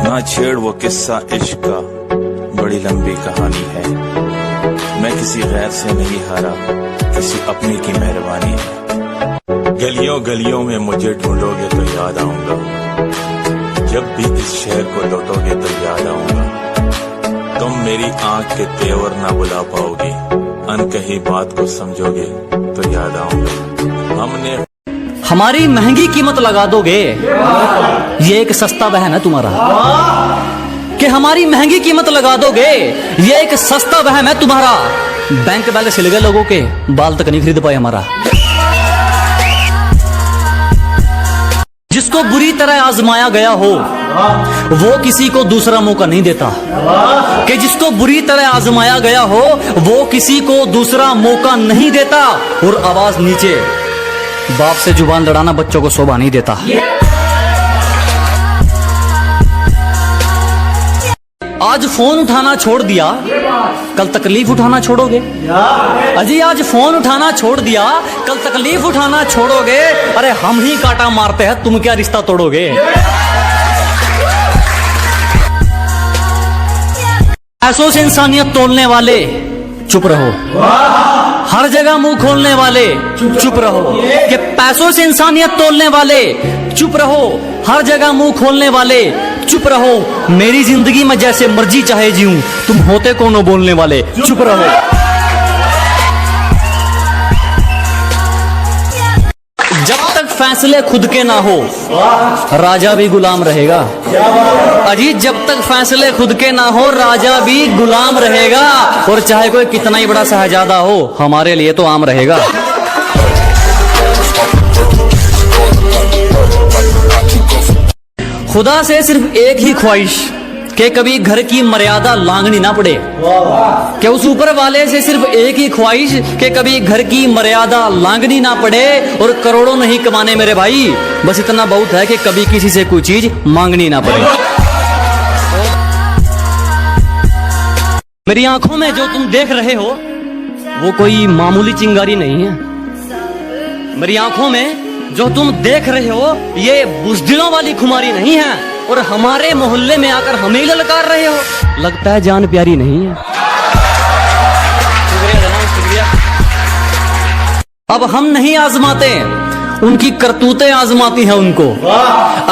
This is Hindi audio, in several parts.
ना छेड़ वो किस्सा इश्क का, बड़ी लंबी कहानी है। मैं किसी गैर से नहीं हारा, किसी अपने की मेहरबानी है। गलियों गलियों में मुझे ढूंढोगे तो याद आऊंगा, जब भी इस शहर को लौटोगे तो याद आऊंगा। तुम मेरी आंख के तेवर ना बुला पाओगे, अनकही बात को समझोगे तो याद आऊंगा। हमने हमारी महंगी कीमत लगा दोगे, ये एक सस्ता बहन है तुम्हारा। कि हमारी महंगी कीमत लगा दोगे, ये एक सस्ता वहम है तुम्हारा। बैंक बैलेंस हिल गए लोगों के, बाल तक नहीं खरीद पाए हमारा। जिसको बुरी तरह आजमाया गया हो, वो किसी को दूसरा मौका नहीं देता। कि जिसको बुरी तरह आजमाया गया हो, वो किसी को दूसरा मौका नहीं देता। और आवाज नीचे, बाप से जुबान लड़ाना बच्चों को शोभा नहीं देता। आज फोन उठाना छोड़ दिया, कल तकलीफ उठाना छोड़ोगे। अजी आज फोन उठाना छोड़ दिया, कल तकलीफ उठाना छोड़ोगे। अरे हम ही कांटा मारते हैं, तुम क्या रिश्ता तोड़ोगे। पैसों से इंसानियत तोड़ने वाले चुप रहो, हर जगह मुंह खोलने वाले चुप रहो। कि पैसों से इंसानियत तोड़ने वाले चुप रहो, हर जगह मुंह खोलने वाले चुप रहो। मेरी जिंदगी में जैसे मर्जी चाहे जीऊं, तुम होते कौन बोलने वाले चुप रहो। जब तक फैसले खुद के ना हो, राजा भी गुलाम रहेगा। अजी जब तक फैसले खुद के ना हो, राजा भी गुलाम रहेगा। और चाहे कोई कितना ही बड़ा शहजादा हो, हमारे लिए तो आम रहेगा। खुदा से सिर्फ एक ही ख्वाहिश, कि कभी घर की मर्यादा लांघनी ना पड़े। कि उस ऊपर वाले से सिर्फ एक ही ख्वाहिश, कि कभी घर की मर्यादा लांघनी ना पड़े। और करोड़ों नहीं कमाने मेरे भाई, बस इतना बहुत है कि कभी किसी से कोई चीज मांगनी ना पड़े। मेरी आंखों में जो तुम देख रहे हो, वो कोई मामूली चिंगारी नहीं है। मेरी आंखों में जो तुम देख रहे हो, ये बुज़दिलों वाली खुमारी नहीं है। और हमारे मोहल्ले में आकर हमें ललकार रहे हो, लगता है जान प्यारी नहीं है। शुक्रिया। अब हम नहीं आजमाते, उनकी करतूतें आजमाती हैं उनको।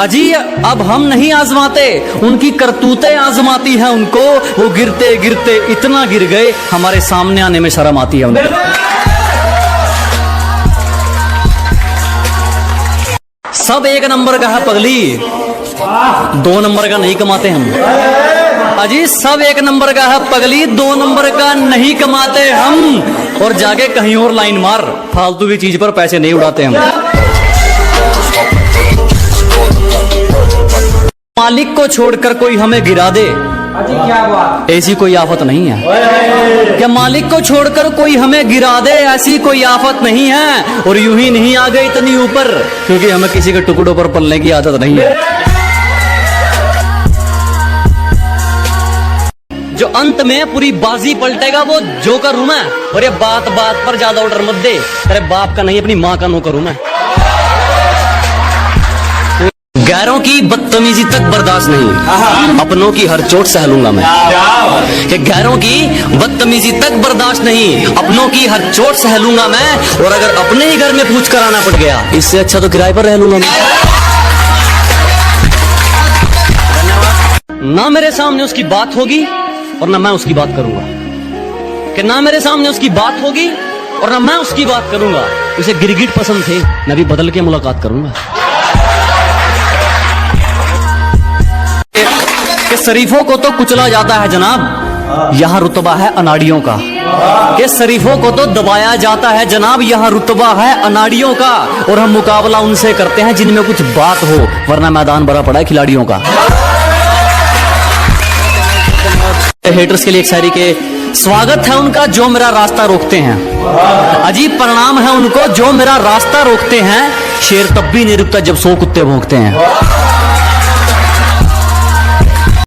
अजी अब हम नहीं आजमाते, उनकी करतूतें आजमाती हैं उनको। वो गिरते गिरते इतना गिर गए, हमारे सामने आने में शर्म आती है उनको। सब एक नंबर का है पगली, 2 नंबर का नहीं कमाते हम। अजी सब एक नंबर का है पगली, 2 नंबर का नहीं कमाते हम। और जाके कहीं और लाइन मार, फालतू की चीज पर पैसे नहीं उड़ाते हम। मालिक को छोड़कर कोई हमें गिरा दे, ऐसी कोई आफत नहीं है। क्या मालिक को छोड़कर कोई हमें गिरा दे, ऐसी कोई आफत नहीं है। और यूं ही नहीं आ गए इतनी ऊपर, क्योंकि हमें किसी के टुकड़ों पर पलने की आदत नहीं है। जो अंत में पूरी बाजी पलटेगा, वो जोकर हूं मैं। और ये बात बात पर ज्यादा ऑर्डर मत दे, अरे बाप का नहीं अपनी माँ का नौकर हूं मैं। गैरों की बदतमीजी तक बर्दाश्त नहीं, अपनों की हर चोट सह लूंगा मैं। कि गैरों की बदतमीजी तक बर्दाश्त नहीं, अपनों की हर चोट सह लूंगा मैं। और अगर अपने ही घर में पूछ कर आना पड़ गया, इससे अच्छा तो किराए पर रह लूंगा मैं। ना मेरे सामने उसकी बात होगी और ना मैं उसकी बात करूंगा। कि ना मेरे सामने उसकी बात होगी और ना मैं उसकी बात करूंगा। उसे गिरगिट पसंद थे, मैं भी बदल के मुलाकात करूंगा। कि शरीफों को तो कुचला जाता है जनाब, यहाँ रुतबा है अनाड़ियों का। कि शरीफों को तो दबाया जाता है जनाब, यहाँ रुतबा है अनाड़ियों का। और हम मुकाबला उनसे करते हैं जिनमें कुछ बात हो, वरना मैदान भरा पड़ा है खिलाड़ियों का। हेटर्स के लिए एक शायरी के, स्वागत है उनका जो मेरा रास्ता रोकते हैं, अजीब प्रणाम है उनको जो मेरा रास्ता रोकते हैं। शेर तब भी नहीं रुकता जब 100 कुत्ते भौंकते हैं।